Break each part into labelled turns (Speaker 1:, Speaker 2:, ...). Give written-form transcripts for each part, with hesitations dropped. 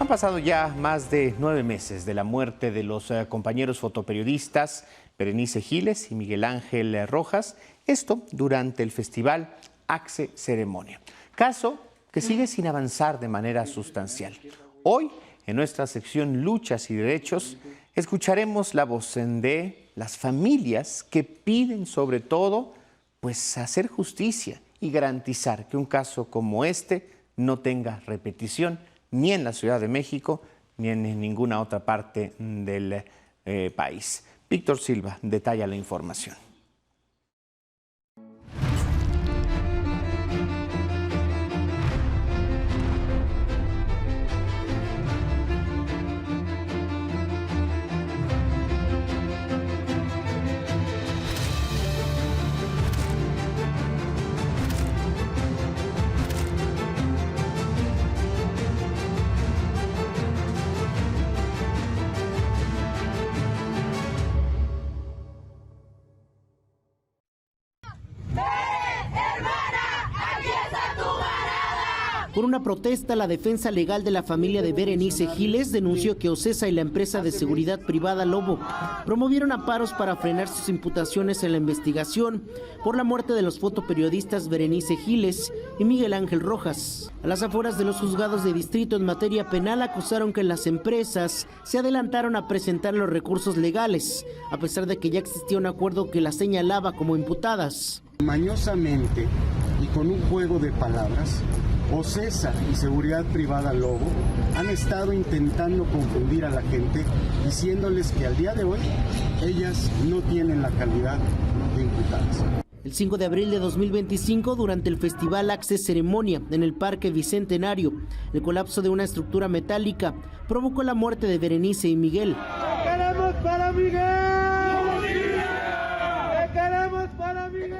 Speaker 1: Han pasado ya más de 9 meses de la muerte de los compañeros fotoperiodistas Berenice Giles y Miguel Ángel Rojas, esto durante el festival Axe Ceremonia. Caso que sigue sin avanzar de manera sustancial. Hoy, en nuestra sección Luchas y Derechos, escucharemos la voz de las familias que piden sobre todo pues hacer justicia y garantizar que un caso como este no tenga repetición ni en la Ciudad de México ni en ninguna otra parte del país. Víctor Silva detalla la información.
Speaker 2: Por una protesta, la defensa legal de la familia de Berenice Giles denunció que OCESA y la empresa de seguridad privada Lobo promovieron amparos para frenar sus imputaciones en la investigación por la muerte de los fotoperiodistas Berenice Giles y Miguel Ángel Rojas. A las afueras de los juzgados de distrito en materia penal acusaron que las empresas se adelantaron a presentar los recursos legales, a pesar de que ya existía un acuerdo que las señalaba como imputadas.
Speaker 3: Mañosamente y con un juego de palabras, OCESA y Seguridad Privada Lobo han estado intentando confundir a la gente diciéndoles que al día de hoy ellas no tienen la calidad de imputadas.
Speaker 2: El 5 de abril de 2025, durante el festival Axe Ceremonia en el Parque Bicentenario, el colapso de una estructura metálica provocó la muerte de Berenice y Miguel.
Speaker 4: ¡Qué queremos para Miguel! ¡Qué queremos para Miguel!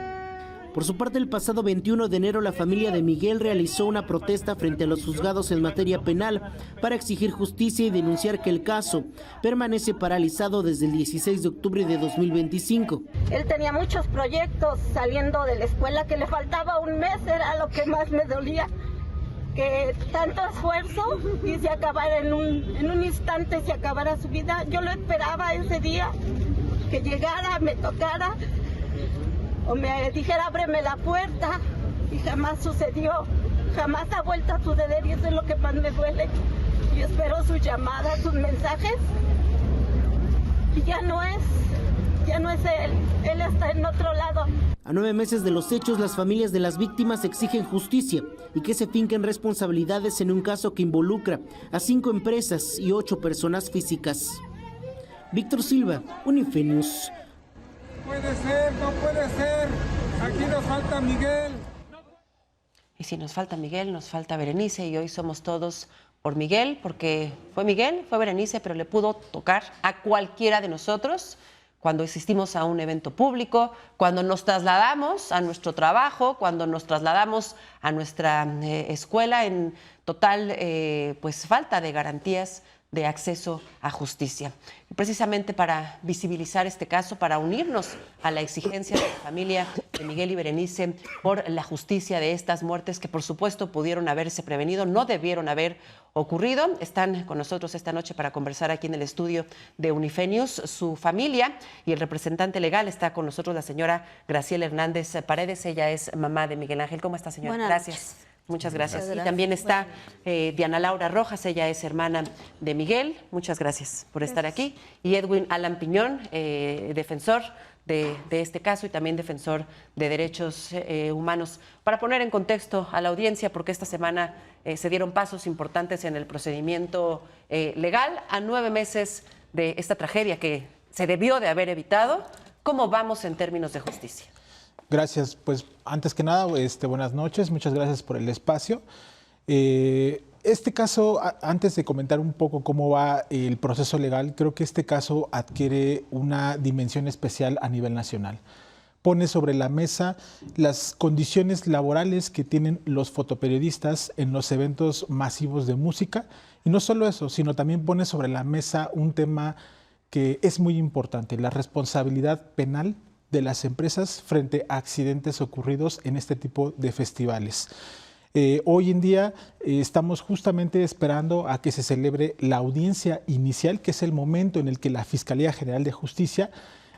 Speaker 2: Por su parte, el pasado 21 de enero, la familia de Miguel realizó una protesta frente a los juzgados en materia penal para exigir justicia y denunciar que el caso permanece paralizado desde el 16 de octubre de 2025.
Speaker 5: Él tenía muchos proyectos saliendo de la escuela, que le faltaba un mes, era lo que más me dolía, que tanto esfuerzo y se acabara en un instante, se acabara su vida. Yo lo esperaba ese día, que llegara, me tocara, o me dijera ábreme la puerta, y jamás sucedió, jamás ha vuelto a suceder, y eso es lo que más me duele. Yo espero sus llamadas, sus mensajes, y ya no es él está en otro lado.
Speaker 2: A 9 meses de los hechos, las familias de las víctimas exigen justicia y que se finquen responsabilidades en un caso que involucra a 5 empresas y 8 personas físicas. Víctor Silva, Unifenius.
Speaker 4: Puede ser, no puede ser. Aquí nos falta Miguel.
Speaker 6: Y si nos falta Miguel, nos falta Berenice, y hoy somos todos por Miguel, porque fue Miguel, fue Berenice, pero le pudo tocar a cualquiera de nosotros cuando asistimos a un evento público, cuando nos trasladamos a nuestro trabajo, cuando nos trasladamos a nuestra escuela en total pues falta de garantías de acceso a justicia. Y precisamente para visibilizar este caso, para unirnos a la exigencia de la familia de Miguel y Berenice por la justicia de estas muertes que por supuesto pudieron haberse prevenido, no debieron haber ocurrido. Están con nosotros esta noche para conversar aquí en el estudio de Unifenius su familia, y el representante legal está con nosotros, la señora Graciela Hernández Paredes. Ella es mamá de Miguel Ángel. ¿Cómo está, señora?
Speaker 7: Buenas
Speaker 6: Gracias.
Speaker 7: noches.
Speaker 6: Muchas gracias. Y también está Diana Laura Rojas, ella es hermana de Miguel. Muchas gracias por estar aquí. Y Edwin Alan Piñón, defensor de este caso y también defensor de derechos humanos. Para poner en contexto a la audiencia, porque esta semana se dieron pasos importantes en el procedimiento legal a 9 meses de esta tragedia que se debió de haber evitado. ¿Cómo vamos en términos de justicia?
Speaker 8: Gracias. Pues antes que nada, buenas noches, muchas gracias por el espacio. Este caso, antes de comentar un poco cómo va el proceso legal, creo que este caso adquiere una dimensión especial a nivel nacional. Pone sobre la mesa las condiciones laborales que tienen los fotoperiodistas en los eventos masivos de música, y no solo eso, sino también pone sobre la mesa un tema que es muy importante, la responsabilidad penal de las empresas frente a accidentes ocurridos en este tipo de festivales. Hoy en día estamos justamente esperando a que se celebre la audiencia inicial, que es el momento en el que la Fiscalía General de Justicia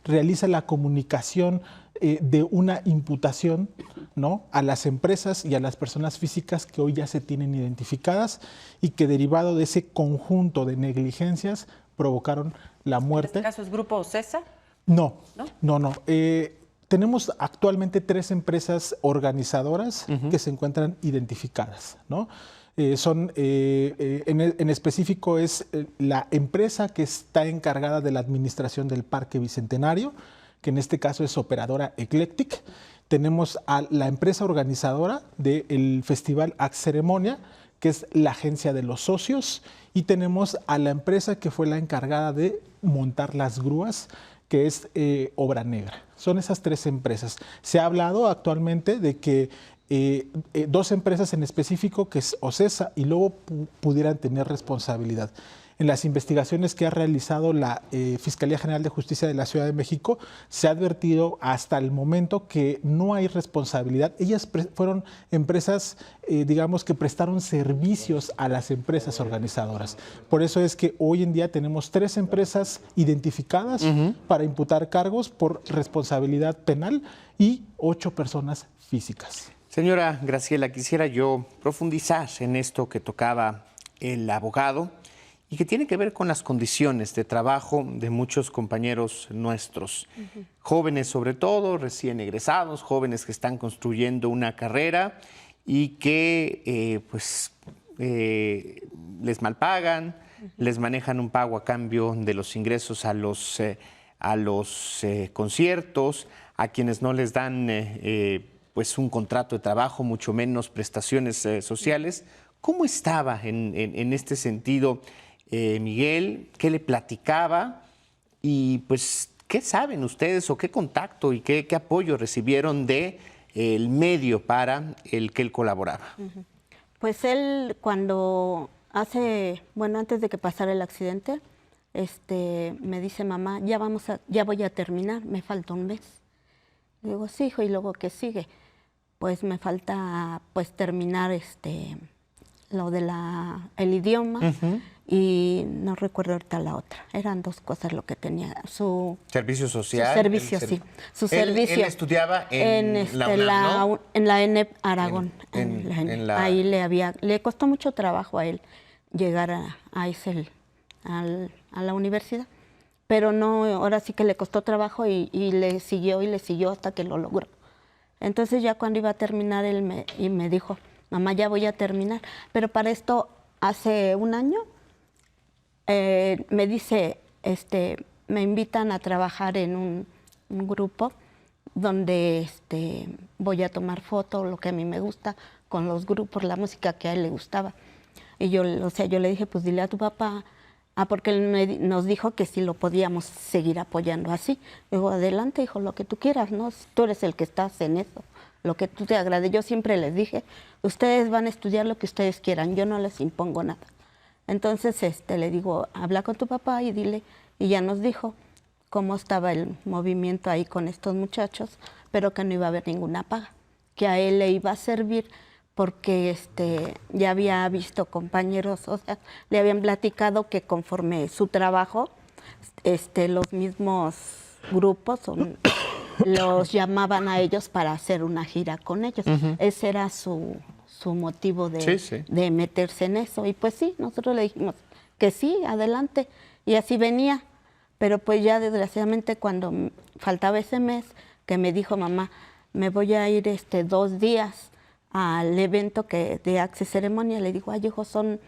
Speaker 8: realiza la comunicación de una imputación, ¿no?, a las empresas y a las personas físicas que hoy ya se tienen identificadas y que derivado de ese conjunto de negligencias provocaron la muerte.
Speaker 6: ¿En este caso es Grupo OCESA?
Speaker 8: No. Tenemos actualmente 3 empresas organizadoras que se encuentran identificadas, ¿no? En específico es la empresa que está encargada de la administración del Parque Bicentenario, que en este caso es Operadora Eclectic. Tenemos a la empresa organizadora del Festival Axe Ceremonia, que es la agencia de los socios, y tenemos a la empresa que fue la encargada de montar las grúas, que es Obra Negra. Son esas 3 empresas. Se ha hablado actualmente de que 2 empresas en específico, que es OCESA y Lobo, pudieran tener responsabilidad. En las investigaciones que ha realizado la Fiscalía General de Justicia de la Ciudad de México, se ha advertido hasta el momento que no hay responsabilidad. Ellas fueron empresas, digamos, que prestaron servicios a las empresas organizadoras. Por eso es que hoy en día tenemos 3 empresas identificadas para imputar cargos por responsabilidad penal y 8 personas físicas.
Speaker 1: Señora Graciela, quisiera yo profundizar en esto que tocaba el abogado y que tiene que ver con las condiciones de trabajo de muchos compañeros nuestros, jóvenes sobre todo, recién egresados, jóvenes que están construyendo una carrera y que les malpagan, les manejan un pago a cambio de los ingresos a los conciertos, a quienes no les dan un contrato de trabajo, mucho menos prestaciones sociales. ¿Cómo estaba en este sentido Miguel? ¿Qué le platicaba? Y pues, ¿qué saben ustedes o qué contacto y qué apoyo recibieron del medio para el que él colaboraba?
Speaker 5: Pues él antes de que pasara el accidente, me dice, mamá, ya voy a terminar, me falta un mes. Le digo, sí, hijo, ¿y luego qué sigue? Pues me falta terminar lo de el idioma y no recuerdo ahorita la otra. Eran 2 cosas lo que tenía. Su
Speaker 1: servicio social.
Speaker 5: Su servicio, sí. Su servicio.
Speaker 1: Él estudiaba en la UNAM, ¿no?
Speaker 5: En la ENEP Aragón. Ahí le costó mucho trabajo a él llegar a la universidad. Pero no, ahora sí que le costó trabajo y le siguió hasta que lo logró. Entonces ya cuando iba a terminar él me dijo, mamá, ya voy a terminar. Pero para esto, hace un año, me dice, me invitan a trabajar en un grupo donde voy a tomar fotos, lo que a mí me gusta, con los grupos, la música que a él le gustaba. Y yo le dije, pues dile a tu papá, porque él nos dijo que sí lo podíamos seguir apoyando así. Digo, adelante, hijo, lo que tú quieras, ¿no? Tú eres el que estás en eso, lo que tú te agrade. Yo siempre les dije, ustedes van a estudiar lo que ustedes quieran, yo no les impongo nada. Entonces le digo, habla con tu papá y dile, y ya nos dijo cómo estaba el movimiento ahí con estos muchachos, pero que no iba a haber ninguna paga, que a él le iba a servir porque ya había visto compañeros, o sea, le habían platicado que conforme su trabajo, los mismos grupos los llamaban a ellos para hacer una gira con ellos. Ese era su motivo de meterse en eso. Y pues sí, nosotros le dijimos que sí, adelante. Y así venía. Pero pues ya desgraciadamente cuando faltaba ese mes, que me dijo, mamá, me voy a ir 2 días al evento de Axe Ceremonia, le digo, ay, hijo, son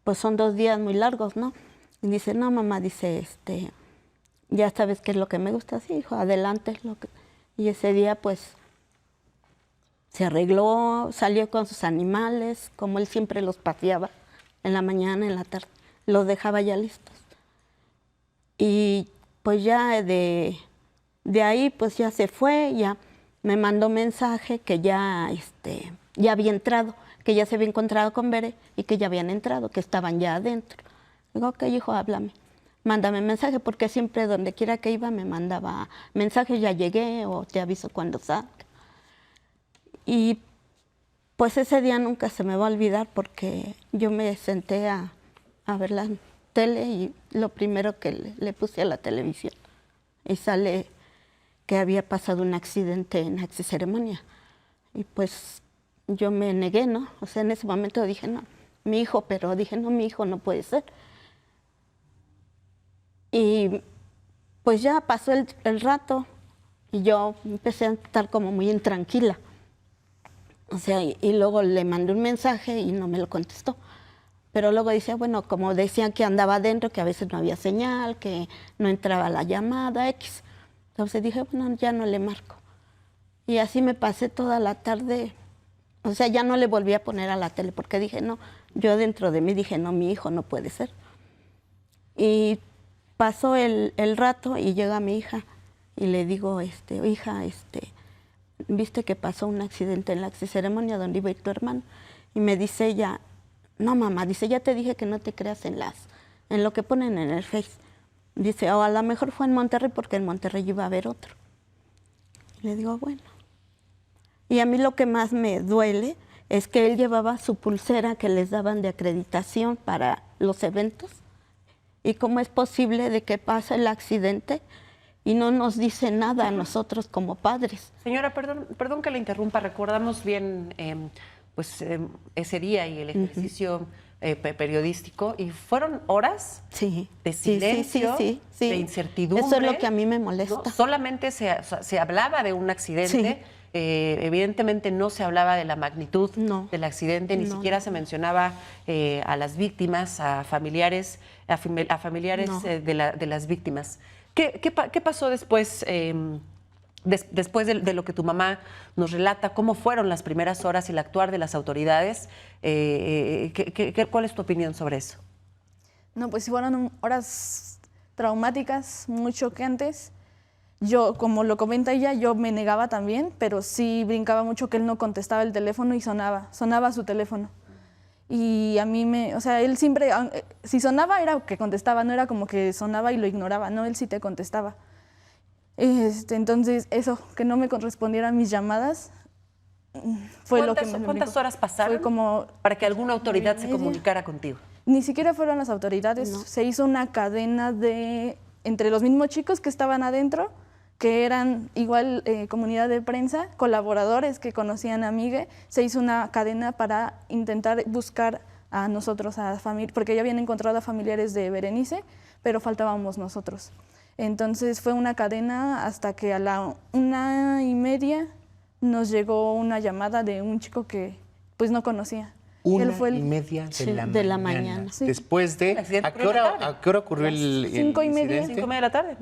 Speaker 5: 2 días muy largos, ¿no? Y dice, no, mamá, dice, ya sabes qué es lo que me gusta, sí, hijo, adelante. Y ese día, pues, se arregló, salió con sus animales, como él siempre los paseaba, en la mañana, en la tarde, los dejaba ya listos. Y pues ya de ahí, pues ya se fue, ya me mandó mensaje que ya había entrado, que ya se había encontrado con Bere y que ya habían entrado, que estaban ya adentro. Digo, ok, hijo, háblame, mándame mensaje, porque siempre donde quiera que iba me mandaba mensaje, ya llegué o te aviso cuando salga. Y Pues ese día nunca se me va a olvidar porque yo me senté a ver la tele y lo primero que le puse a la televisión y sale que había pasado un accidente en Acce Ceremonia. Y pues yo me negué, ¿no? O sea, en ese momento dije, no, mi hijo, pero dije, no, mi hijo no puede ser. Y pues ya pasó el rato y yo empecé a estar como muy intranquila. O sea, y luego le mandé un mensaje y no me lo contestó. Pero luego decía, bueno, como decían que andaba adentro, que a veces no había señal, que no entraba la llamada, X. Entonces dije, bueno, ya no le marco. Y así me pasé toda la tarde. O sea, ya no le volví a poner a la tele porque dije, no, yo dentro de mí dije, no, mi hijo no puede ser. Y pasó el rato y llega mi hija y le digo, hija, viste que pasó un accidente en la Acce Ceremonia donde iba a ir tu hermano. Y me dice ella, no mamá, dice, ya te dije que no te creas en lo que ponen en el Face. Dice, o a lo mejor fue en Monterrey porque en Monterrey iba a haber otro. Y le digo, bueno. Y a mí lo que más me duele es que él llevaba su pulsera que les daban de acreditación para los eventos. ¿Y cómo es posible de que pase el accidente y no nos dice nada a nosotros como padres?
Speaker 6: Señora, perdón que le interrumpa, recordamos bien ese día y el ejercicio periodístico, y fueron horas de silencio, de incertidumbre.
Speaker 5: Eso es lo que a mí me molesta.
Speaker 6: No, solamente se hablaba de un accidente. Evidentemente no se hablaba de la magnitud del accidente, ni siquiera se mencionaba a las víctimas, a familiares, de las víctimas. ¿Qué pasó después? Después de lo que tu mamá nos relata, ¿cómo fueron las primeras horas y el actuar de las autoridades? ¿Cuál es tu opinión sobre eso?
Speaker 7: No, pues fueron horas traumáticas, muy chocantes. Yo, como lo comenta ella, yo me negaba también, pero sí brincaba mucho que él no contestaba el teléfono y sonaba su teléfono. Y a mí o sea, él siempre, si sonaba era que contestaba, no era como que sonaba y lo ignoraba, no, él sí te contestaba. Entonces, eso, que no me correspondieran mis llamadas, fue lo que me...
Speaker 6: ¿Cuántas horas pasaron para que alguna autoridad se comunicara contigo?
Speaker 7: Ni siquiera fueron las autoridades, se hizo una cadena entre los mismos chicos que estaban adentro, que eran igual comunidad de prensa, colaboradores que conocían a Miguel, se hizo una cadena para intentar buscar a nosotros, porque ya habían encontrado a familiares de Berenice, pero faltábamos nosotros. Entonces fue una cadena hasta que a la 1:30 nos llegó una llamada de un chico que pues no conocía.
Speaker 1: 1:30 de la mañana.
Speaker 7: Sí.
Speaker 1: Después de... ¿A qué hora ocurrió el
Speaker 7: 5:30.
Speaker 6: 5:30 de la tarde.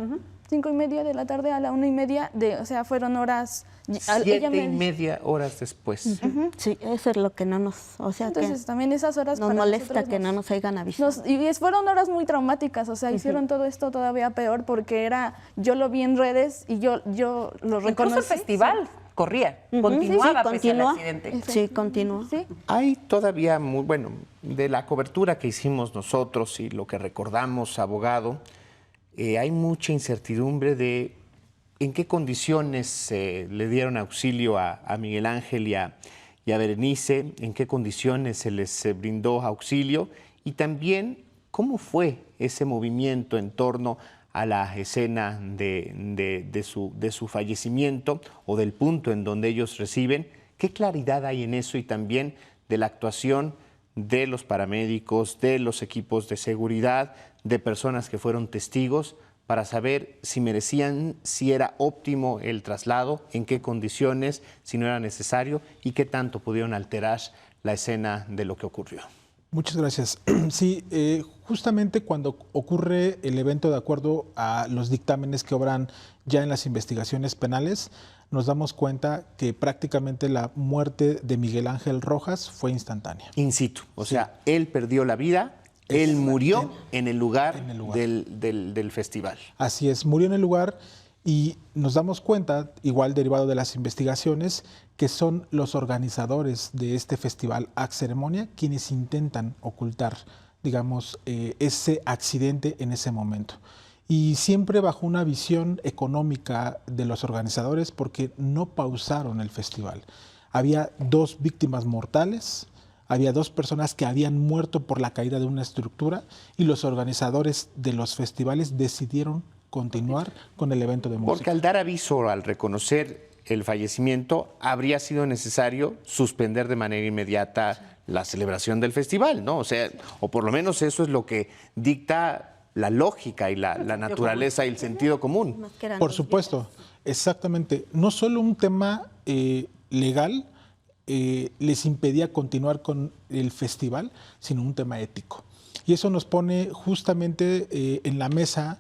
Speaker 7: 5:30 de la tarde a la 1:30, o sea, fueron horas...
Speaker 1: 7:30 horas después.
Speaker 5: Sí, eso es lo que no nos... O sea,
Speaker 7: entonces también esas horas
Speaker 5: nos molesta que no nos hayan avisado.
Speaker 7: Y fueron horas muy traumáticas, o sea, hicieron todo esto todavía peor porque yo lo vi en redes y yo lo reconocí.
Speaker 6: Incluso el festival corría, continuaba pese al accidente.
Speaker 5: Sí, continuó.
Speaker 7: Sí.
Speaker 1: Hay todavía, de la cobertura que hicimos nosotros y lo que recordamos, abogado, hay mucha incertidumbre de en qué condiciones le dieron auxilio a Miguel Ángel y a Berenice, en qué condiciones se les brindó auxilio y también cómo fue ese movimiento en torno a la escena de su fallecimiento o del punto en donde ellos reciben. ¿Qué claridad hay en eso y también de la actuación de los paramédicos, de los equipos de seguridad, de personas que fueron testigos para saber si merecían, si era óptimo el traslado, en qué condiciones, si no era necesario y qué tanto pudieron alterar la escena de lo que ocurrió?
Speaker 8: Muchas gracias. Sí, justamente cuando ocurre el evento, de acuerdo a los dictámenes que obran ya en las investigaciones penales, nos damos cuenta que prácticamente la muerte de Miguel Ángel Rojas fue instantánea.
Speaker 1: In situ, o sea, él perdió la vida, él murió en el lugar, del festival.
Speaker 8: Así es, murió en el lugar y nos damos cuenta, igual derivado de las investigaciones, que son los organizadores de este festival Acce Ceremonia quienes intentan ocultar, digamos, ese accidente en ese momento. Y siempre bajo una visión económica de los organizadores porque no pausaron el festival. había 2 víctimas mortales, había 2 personas que habían muerto por la caída de una estructura y los organizadores de los festivales decidieron continuar con el evento de música.
Speaker 1: Porque al dar aviso, al reconocer el fallecimiento, habría sido necesario suspender de manera inmediata la celebración del festival, ¿no? O sea, o por lo menos eso es lo que dicta la lógica y la naturaleza y el sentido común.
Speaker 8: Por supuesto, exactamente. No solo un tema legal les impedía continuar con el festival, sino un tema ético. Y eso nos pone justamente en la mesa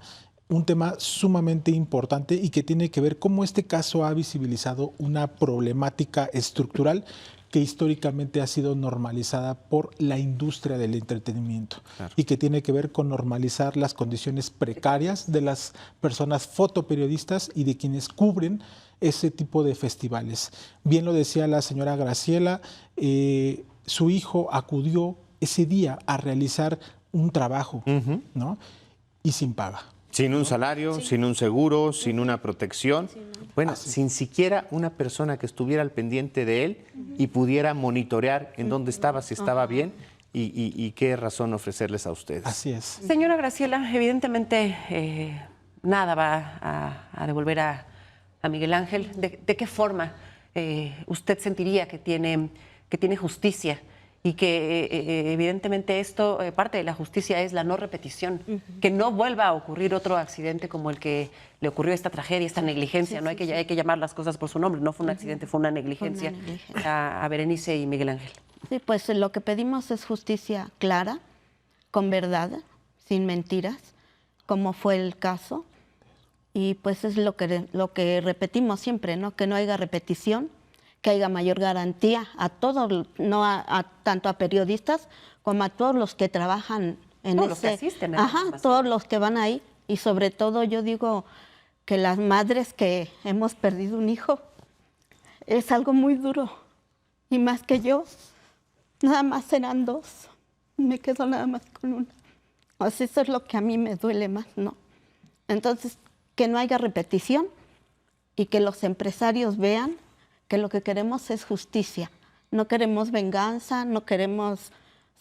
Speaker 8: un tema sumamente importante y que tiene que ver cómo este caso ha visibilizado una problemática estructural que históricamente ha sido normalizada por la industria del entretenimiento, claro, y que tiene que ver con normalizar las condiciones precarias de las personas fotoperiodistas y de quienes cubren ese tipo de festivales. Bien lo decía la señora Graciela, su hijo acudió ese día a realizar un trabajo, ¿no? Y sin paga.
Speaker 1: Sin un salario, sin un seguro, sin una protección. Bueno, sin siquiera una persona que estuviera al pendiente de él y pudiera monitorear en dónde estaba, si estaba bien y qué razón ofrecerles a ustedes.
Speaker 8: Así es.
Speaker 6: Señora Graciela, evidentemente nada va a devolver a Miguel Ángel. ¿De qué forma usted sentiría que tiene justicia? Y que evidentemente esto, parte de la justicia es la no repetición, que no vuelva a ocurrir otro accidente como el que le ocurrió, esta tragedia, esta negligencia, ¿no? Hay que llamar las cosas por su nombre, no fue un accidente, fue una negligencia, a Berenice y Miguel Ángel.
Speaker 9: Sí, pues lo que pedimos es justicia clara, con verdad, sin mentiras, como fue el caso, y pues es lo que repetimos siempre, ¿no? Que no haya repetición, que haya mayor garantía a todos, no tanto a periodistas como a todos los que trabajan en
Speaker 6: todos los que asisten,
Speaker 9: todos los que van ahí, y sobre todo yo digo que las madres que hemos perdido un hijo es algo muy duro, y más que yo, nada más eran 2, me quedo nada más con una. O sea, eso es lo que a mí me duele más, ¿no? Entonces, que no haya repetición y que los empresarios vean que lo que queremos es justicia, no queremos venganza, no queremos,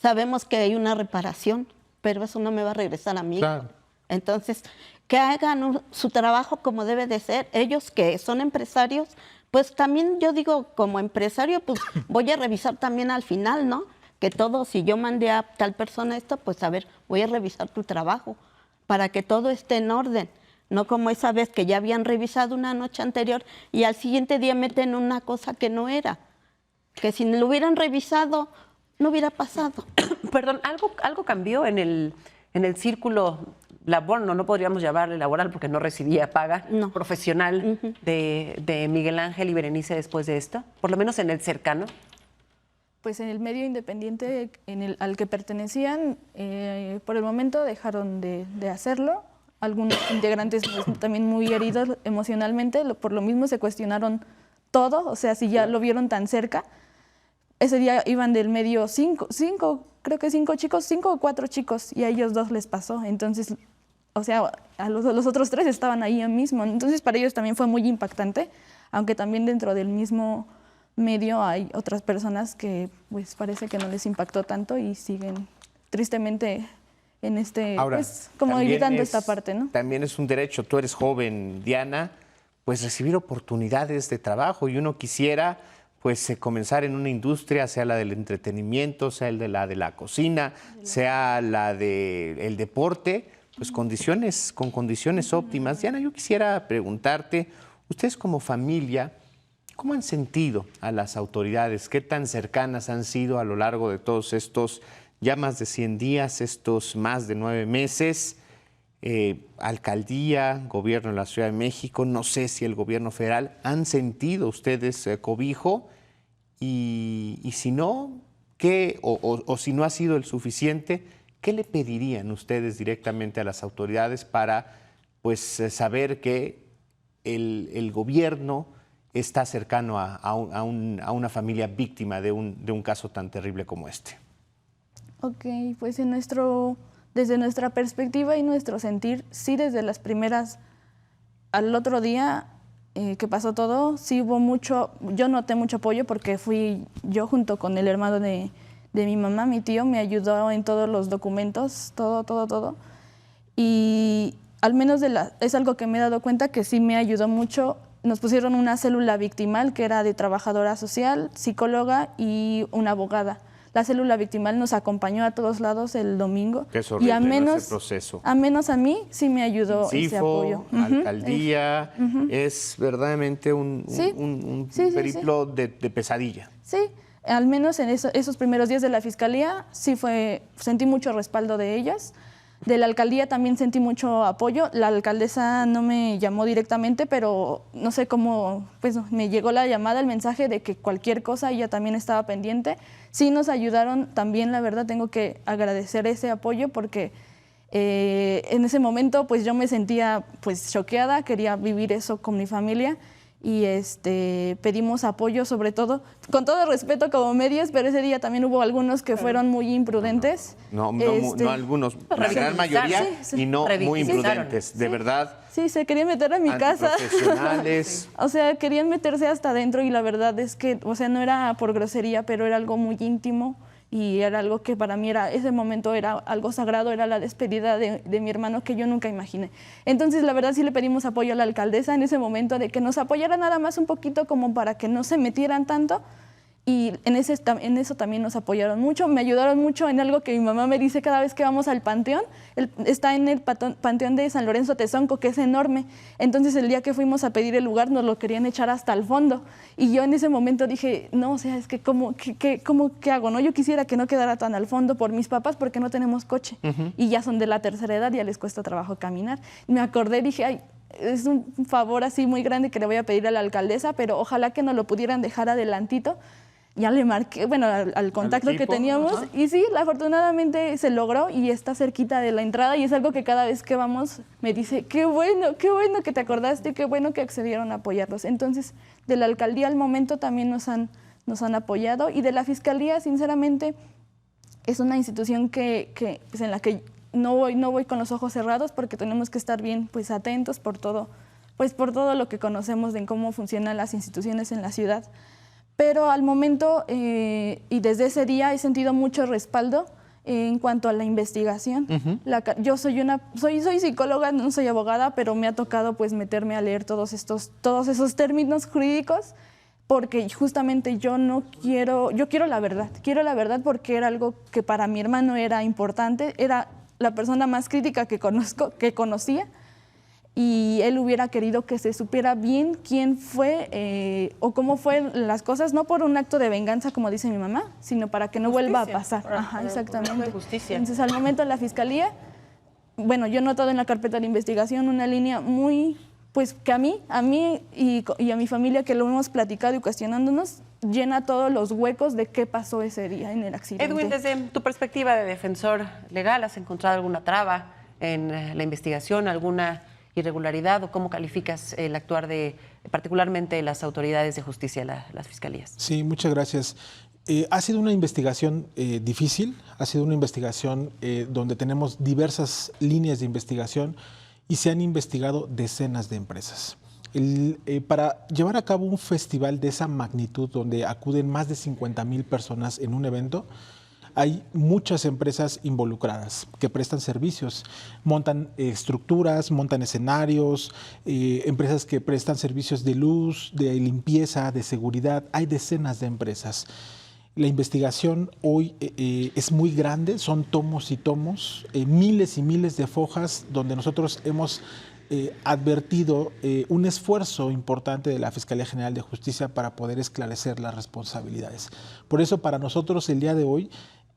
Speaker 9: sabemos que hay una reparación, pero eso no me va a regresar a mí.
Speaker 1: Claro.
Speaker 9: Entonces, que hagan su trabajo como debe de ser, ellos que son empresarios, pues también yo digo, como empresario, pues voy a revisar también al final, ¿no? Que todo, si yo mandé a tal persona esto, pues a ver, voy a revisar tu trabajo, para que todo esté en orden. No como esa vez que ya habían revisado una noche anterior y al siguiente día meten una cosa que no era. Que si lo hubieran revisado, no hubiera pasado.
Speaker 6: Perdón, algo cambió en el círculo laboral, no podríamos llamarle laboral porque no recibía paga, profesional de Miguel Ángel y Berenice después de esto, por lo menos en el cercano.
Speaker 7: Pues en el medio independiente al que pertenecían, por el momento dejaron de hacerlo. Algunos integrantes pues, también muy heridos emocionalmente, por lo mismo se cuestionaron todo, o sea, si ya lo vieron tan cerca. Ese día iban del medio 5 chicos, 5 o 4 chicos, y a ellos 2 les pasó. Entonces, o sea, a los otros 3 estaban ahí mismo. Entonces, para ellos también fue muy impactante, aunque también dentro del mismo medio hay otras personas que pues parece que no les impactó tanto y siguen tristemente en
Speaker 1: Ahora,
Speaker 7: pues, como evitando esta parte, ¿no?
Speaker 1: También es un derecho, tú eres joven, Diana, pues recibir oportunidades de trabajo y uno quisiera pues comenzar en una industria, sea la del entretenimiento, sea la de la cocina, sea la del deporte, pues con condiciones óptimas. Diana, yo quisiera preguntarte, ustedes como familia, ¿cómo han sentido a las autoridades? ¿Qué tan cercanas han sido a lo largo de todos estos ya más de 100 días, estos más de 9 meses? Alcaldía, gobierno de la Ciudad de México, no sé si el gobierno federal, ¿han sentido ustedes cobijo? Y si no, ¿qué, o si no ha sido el suficiente, qué le pedirían ustedes directamente a las autoridades para pues, saber que el gobierno está cercano a una familia víctima de un caso tan terrible como este?
Speaker 7: Ok, pues desde nuestra perspectiva y nuestro sentir, sí, desde las primeras al otro día que pasó todo, sí hubo mucho, yo noté mucho apoyo porque fui yo junto con el hermano de mi mamá, mi tío, me ayudó en todos los documentos, todo. Y al menos es algo que me he dado cuenta que sí me ayudó mucho. Nos pusieron una célula victimal que era de trabajadora social, psicóloga y una abogada. La célula victimal nos acompañó a todos lados el domingo.
Speaker 1: Qué horrible,
Speaker 7: y a menos,
Speaker 1: ese proceso.
Speaker 7: A menos a mí sí me ayudó ese apoyo.
Speaker 1: Alcaldía, es verdaderamente un periplo de pesadilla.
Speaker 7: Sí, al menos en esos primeros días de la fiscalía sentí mucho respaldo de ellas. De la alcaldía también sentí mucho apoyo. La alcaldesa no me llamó directamente, pero no sé cómo, pues me llegó la llamada, el mensaje de que cualquier cosa ella también estaba pendiente. Sí nos ayudaron también, la verdad, tengo que agradecer ese apoyo porque en ese momento pues yo me sentía pues choqueada, quería vivir eso con mi familia y pedimos apoyo sobre todo, con todo respeto como medios, pero ese día también hubo algunos que fueron muy imprudentes.
Speaker 1: No algunos, la gran mayoría, y no muy imprudentes, de verdad.
Speaker 7: Sí, se querían meter a mi casa.
Speaker 1: Profesionales.
Speaker 7: O sea, querían meterse hasta adentro y la verdad es que, o sea, no era por grosería, pero era algo muy íntimo y era algo que para mí ese momento era algo sagrado, era la despedida de mi hermano que yo nunca imaginé. Entonces, la verdad sí le pedimos apoyo a la alcaldesa en ese momento de que nos apoyara nada más un poquito como para que no se metieran tanto. Y en eso también nos apoyaron mucho, me ayudaron mucho en algo que mi mamá me dice cada vez que vamos al panteón. Está en el panteón de San Lorenzo Tezonco, que es enorme. Entonces el día que fuimos a pedir el lugar nos lo querían echar hasta el fondo. Y yo en ese momento dije, no, o sea, es que ¿qué hago? ¿No? Yo quisiera que no quedara tan al fondo por mis papás porque no tenemos coche. Y ya son de la tercera edad, ya les cuesta trabajo caminar. Me acordé, dije, ay, es un favor así muy grande que le voy a pedir a la alcaldesa, pero ojalá que nos lo pudieran dejar adelantito. Ya le marqué, bueno, al contacto que teníamos y sí, afortunadamente se logró y está cerquita de la entrada y es algo que cada vez que vamos me dice, qué bueno que te acordaste, qué bueno que accedieron a apoyarlos. Entonces, de la alcaldía al momento también nos han apoyado y de la fiscalía, sinceramente, es una institución pues en la que no voy con los ojos cerrados porque tenemos que estar bien pues atentos por todo lo que conocemos de cómo funcionan las instituciones en la ciudad. Pero al momento y desde ese día he sentido mucho respaldo en cuanto a la investigación. Yo soy psicóloga, no soy abogada, pero me ha tocado pues meterme a leer todos esos términos jurídicos porque justamente yo quiero la verdad porque era algo que para mi hermano era importante, era la persona más crítica que conocía. Y él hubiera querido que se supiera bien quién fue o cómo fueron las cosas, no por un acto de venganza, como dice mi mamá, sino para que no vuelva a pasar. Ajá, exactamente.
Speaker 6: Justicia.
Speaker 7: Entonces, al momento en la fiscalía, bueno, yo he notado en la carpeta de investigación una línea muy, pues que a mí y a mi familia que lo hemos platicado y cuestionándonos, llena todos los huecos de qué pasó ese día en el accidente.
Speaker 6: Edwin, desde tu perspectiva de defensor legal, ¿has encontrado alguna traba en la investigación, alguna irregularidad o cómo calificas el actuar de particularmente las autoridades de justicia, las fiscalías?
Speaker 8: Sí, muchas gracias. Ha sido una investigación difícil, ha sido una investigación donde tenemos diversas líneas de investigación y se han investigado decenas de empresas. Para llevar a cabo un festival de esa magnitud donde acuden más de 50,000 personas en un evento, hay muchas empresas involucradas que prestan servicios, montan estructuras, montan escenarios, empresas que prestan servicios de luz, de limpieza, de seguridad. Hay decenas de empresas. La investigación hoy es muy grande, son tomos y tomos, miles y miles de fojas donde nosotros hemos advertido un esfuerzo importante de la Fiscalía General de Justicia para poder esclarecer las responsabilidades. Por eso para nosotros el día de hoy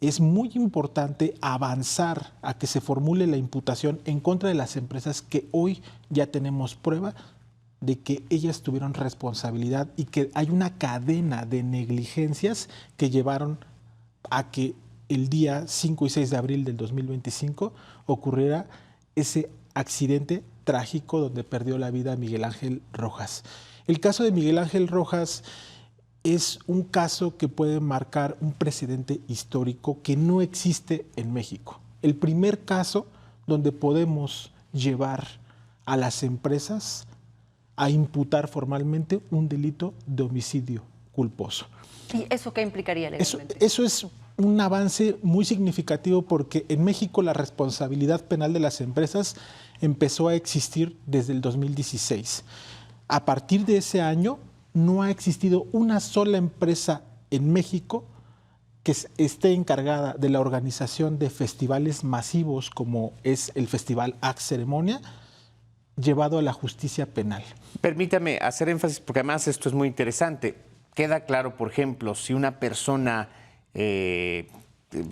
Speaker 8: es muy importante avanzar a que se formule la imputación en contra de las empresas que hoy ya tenemos prueba de que ellas tuvieron responsabilidad y que hay una cadena de negligencias que llevaron a que el día 5 y 6 de abril del 2025 ocurriera ese accidente trágico donde perdió la vida Miguel Ángel Rojas. El caso de Miguel Ángel Rojas es un caso que puede marcar un precedente histórico que no existe en México. El primer caso donde podemos llevar a las empresas a imputar formalmente un delito de homicidio culposo.
Speaker 6: ¿Y eso qué implicaría legalmente?
Speaker 8: Eso es un avance muy significativo porque en México la responsabilidad penal de las empresas empezó a existir desde el 2016. A partir de ese año no ha existido una sola empresa en México que esté encargada de la organización de festivales masivos como es el Festival Axe Ceremonia, llevado a la justicia penal.
Speaker 1: Permítame hacer énfasis, porque además esto es muy interesante. Queda claro, por ejemplo, si una persona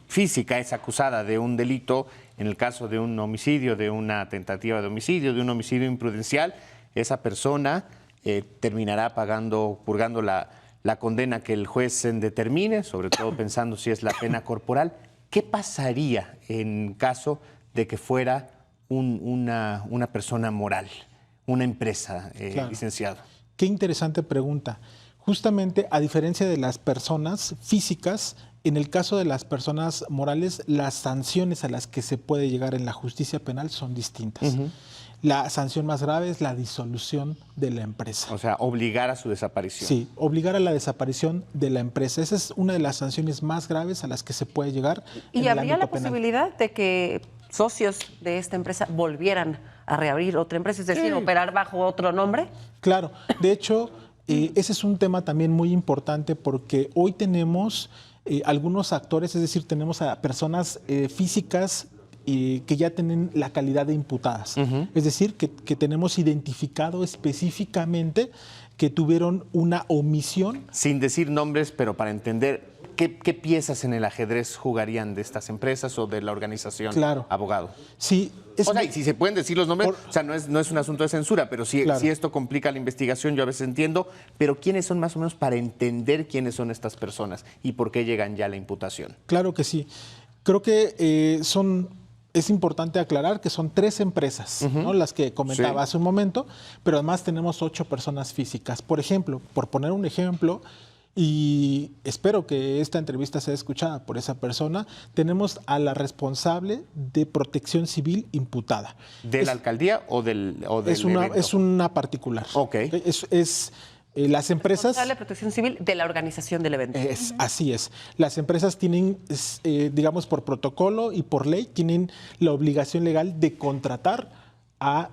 Speaker 1: física es acusada de un delito, en el caso de un homicidio, de una tentativa de homicidio, de un homicidio imprudencial, esa persona terminará purgando la condena que el juez determine, sobre todo pensando si es la pena corporal. ¿Qué pasaría en caso de que fuera una persona moral, una empresa,
Speaker 8: Claro.
Speaker 1: licenciado?
Speaker 8: Qué interesante pregunta. Justamente, a diferencia de las personas físicas, en el caso de las personas morales, las sanciones a las que se puede llegar en la justicia penal son distintas. La sanción más grave es la disolución de la empresa.
Speaker 1: O sea, obligar a su desaparición.
Speaker 8: Sí, obligar a la desaparición de la empresa. Esa es una de las sanciones más graves a las que se puede llegar.
Speaker 6: ¿Y
Speaker 8: en el
Speaker 6: habría la
Speaker 8: ámbito penal.
Speaker 6: posibilidad de que socios de esta empresa volvieran a reabrir otra empresa, es decir, operar bajo otro nombre?
Speaker 8: Claro, de hecho, ese es un tema también muy importante porque hoy tenemos algunos actores, es decir, tenemos a personas físicas que ya tienen la calidad de imputadas. Es decir, que tenemos identificado específicamente que tuvieron una omisión.
Speaker 1: Sin decir nombres, pero para entender qué piezas en el ajedrez jugarían de estas empresas o de la organización,
Speaker 8: Claro.
Speaker 1: abogado.
Speaker 8: Sí,
Speaker 1: O sea, y si se pueden decir los nombres, o sea, no es un asunto de censura, pero si
Speaker 8: Claro.
Speaker 1: esto complica la investigación, yo a veces entiendo, pero ¿quiénes son más o menos para entender quiénes son estas personas y por qué llegan ya a la imputación?
Speaker 8: Claro que sí. Creo que es importante aclarar que son 3 empresas, ¿no? Las que comentaba hace un momento, pero además tenemos 8 personas físicas. Por ejemplo, por poner un ejemplo, y espero que esta entrevista sea escuchada por esa persona, tenemos a la responsable de Protección Civil imputada.
Speaker 1: ¿De la alcaldía o del evento?
Speaker 8: Es una particular.
Speaker 1: Ok.
Speaker 8: Las empresas...
Speaker 6: Responsable de Protección Civil de la organización del evento.
Speaker 8: Así es. Las empresas tienen, digamos, por protocolo y por ley, tienen la obligación legal de contratar a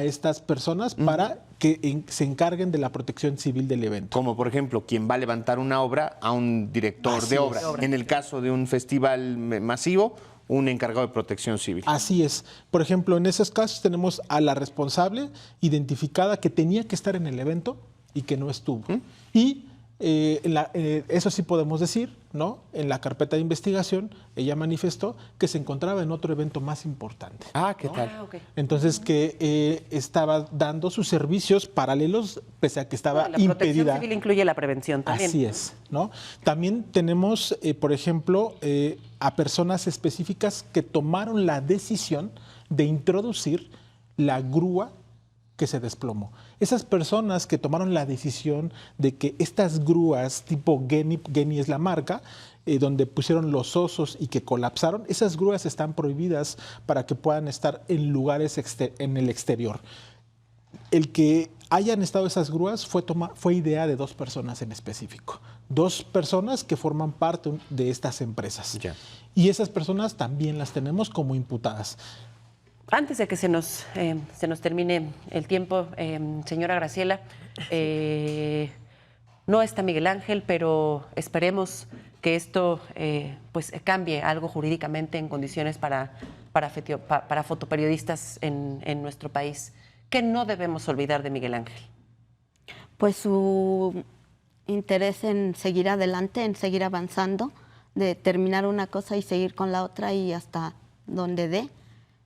Speaker 8: estas personas para que se encarguen de la protección civil del evento.
Speaker 1: Como por ejemplo, quien va a levantar una obra a un director
Speaker 8: Así
Speaker 1: de
Speaker 8: es.
Speaker 1: obra. En el caso de un festival masivo, un encargado de protección civil.
Speaker 8: Así es. Por ejemplo, en esos casos tenemos a la responsable identificada que tenía que estar en el evento y que no estuvo. Y eso sí podemos decir, ¿no? En la carpeta de investigación, ella manifestó que se encontraba en otro evento más importante.
Speaker 1: Ah, ¿qué tal?
Speaker 6: Ah, ok.
Speaker 8: Entonces, que estaba dando sus servicios paralelos, pese a que estaba
Speaker 6: La Protección
Speaker 8: impedida.
Speaker 6: Civil incluye la prevención también.
Speaker 8: Así es, ¿no? También tenemos, por ejemplo, a personas específicas que tomaron la decisión de introducir la grúa que se desplomó. Esas personas que tomaron la decisión de que estas grúas tipo Geni es la marca, donde pusieron los osos y que colapsaron, esas grúas están prohibidas para que puedan estar en lugares en el exterior. El que hayan estado esas grúas fue idea de 2 personas en específico. 2 personas que forman parte de estas empresas.
Speaker 1: Ya.
Speaker 8: Y esas personas también las tenemos como imputadas.
Speaker 6: Antes de que se nos termine el tiempo, señora Graciela, no está Miguel Ángel, pero esperemos que esto pues cambie algo jurídicamente en condiciones para fotoperiodistas en nuestro país. ¿Qué no debemos olvidar de Miguel Ángel?
Speaker 9: Pues su interés en seguir adelante, en seguir avanzando, de terminar una cosa y seguir con la otra y hasta donde dé.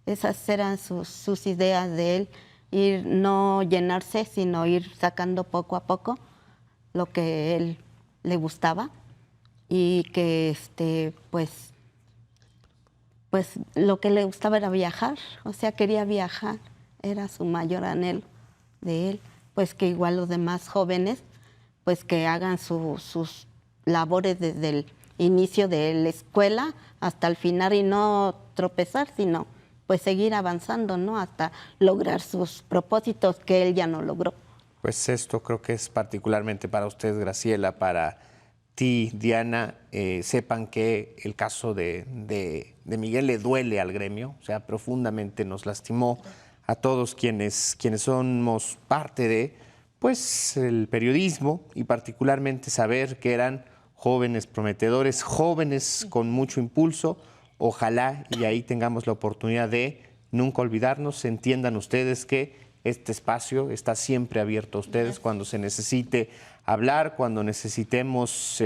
Speaker 9: Esas eran sus ideas de él, ir no llenarse, sino ir sacando poco a poco lo que él le gustaba y que pues lo que le gustaba era viajar, o sea, quería viajar, era su mayor anhelo de él, pues que igual los demás jóvenes, pues que hagan sus labores desde el inicio de la escuela hasta el final y no tropezar, sino pues seguir avanzando, ¿no? Hasta lograr sus propósitos que él ya no logró.
Speaker 1: Pues esto creo que es particularmente para ustedes, Graciela, para ti, Diana. Sepan que el caso de Miguel le duele al gremio, o sea, profundamente nos lastimó a todos quienes somos parte de, pues, el periodismo, y particularmente saber que eran jóvenes prometedores, jóvenes con mucho impulso. Ojalá y ahí tengamos la oportunidad de nunca olvidarnos. Entiendan ustedes que este espacio está siempre abierto a ustedes cuando se necesite hablar, cuando necesitemos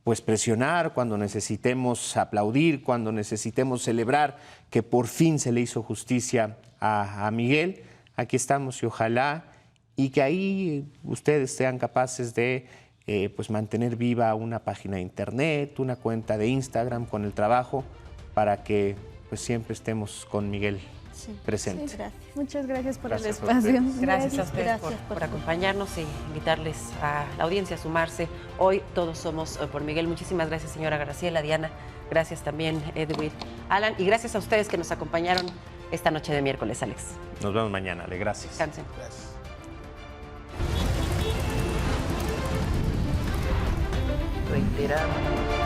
Speaker 1: pues presionar, cuando necesitemos aplaudir, cuando necesitemos celebrar que por fin se le hizo justicia a Miguel. Aquí estamos y ojalá y que ahí ustedes sean capaces de pues mantener viva una página de internet, una cuenta de Instagram con el trabajo, para que pues siempre estemos con Miguel presente.
Speaker 9: Sí, gracias.
Speaker 7: Muchas gracias por
Speaker 1: Gracias
Speaker 7: el
Speaker 1: a
Speaker 7: espacio.
Speaker 6: Gracias a ustedes
Speaker 9: Gracias
Speaker 6: por acompañarnos y invitarles a la audiencia a sumarse. Hoy todos somos por Miguel. Muchísimas gracias, señora Graciela, Diana. Gracias también, Edwin, Alan. Y gracias a ustedes que nos acompañaron esta noche de miércoles, Alex.
Speaker 1: Nos vemos mañana, Ale. Gracias.
Speaker 6: Descansen.
Speaker 8: Gracias.
Speaker 6: Reiteramos.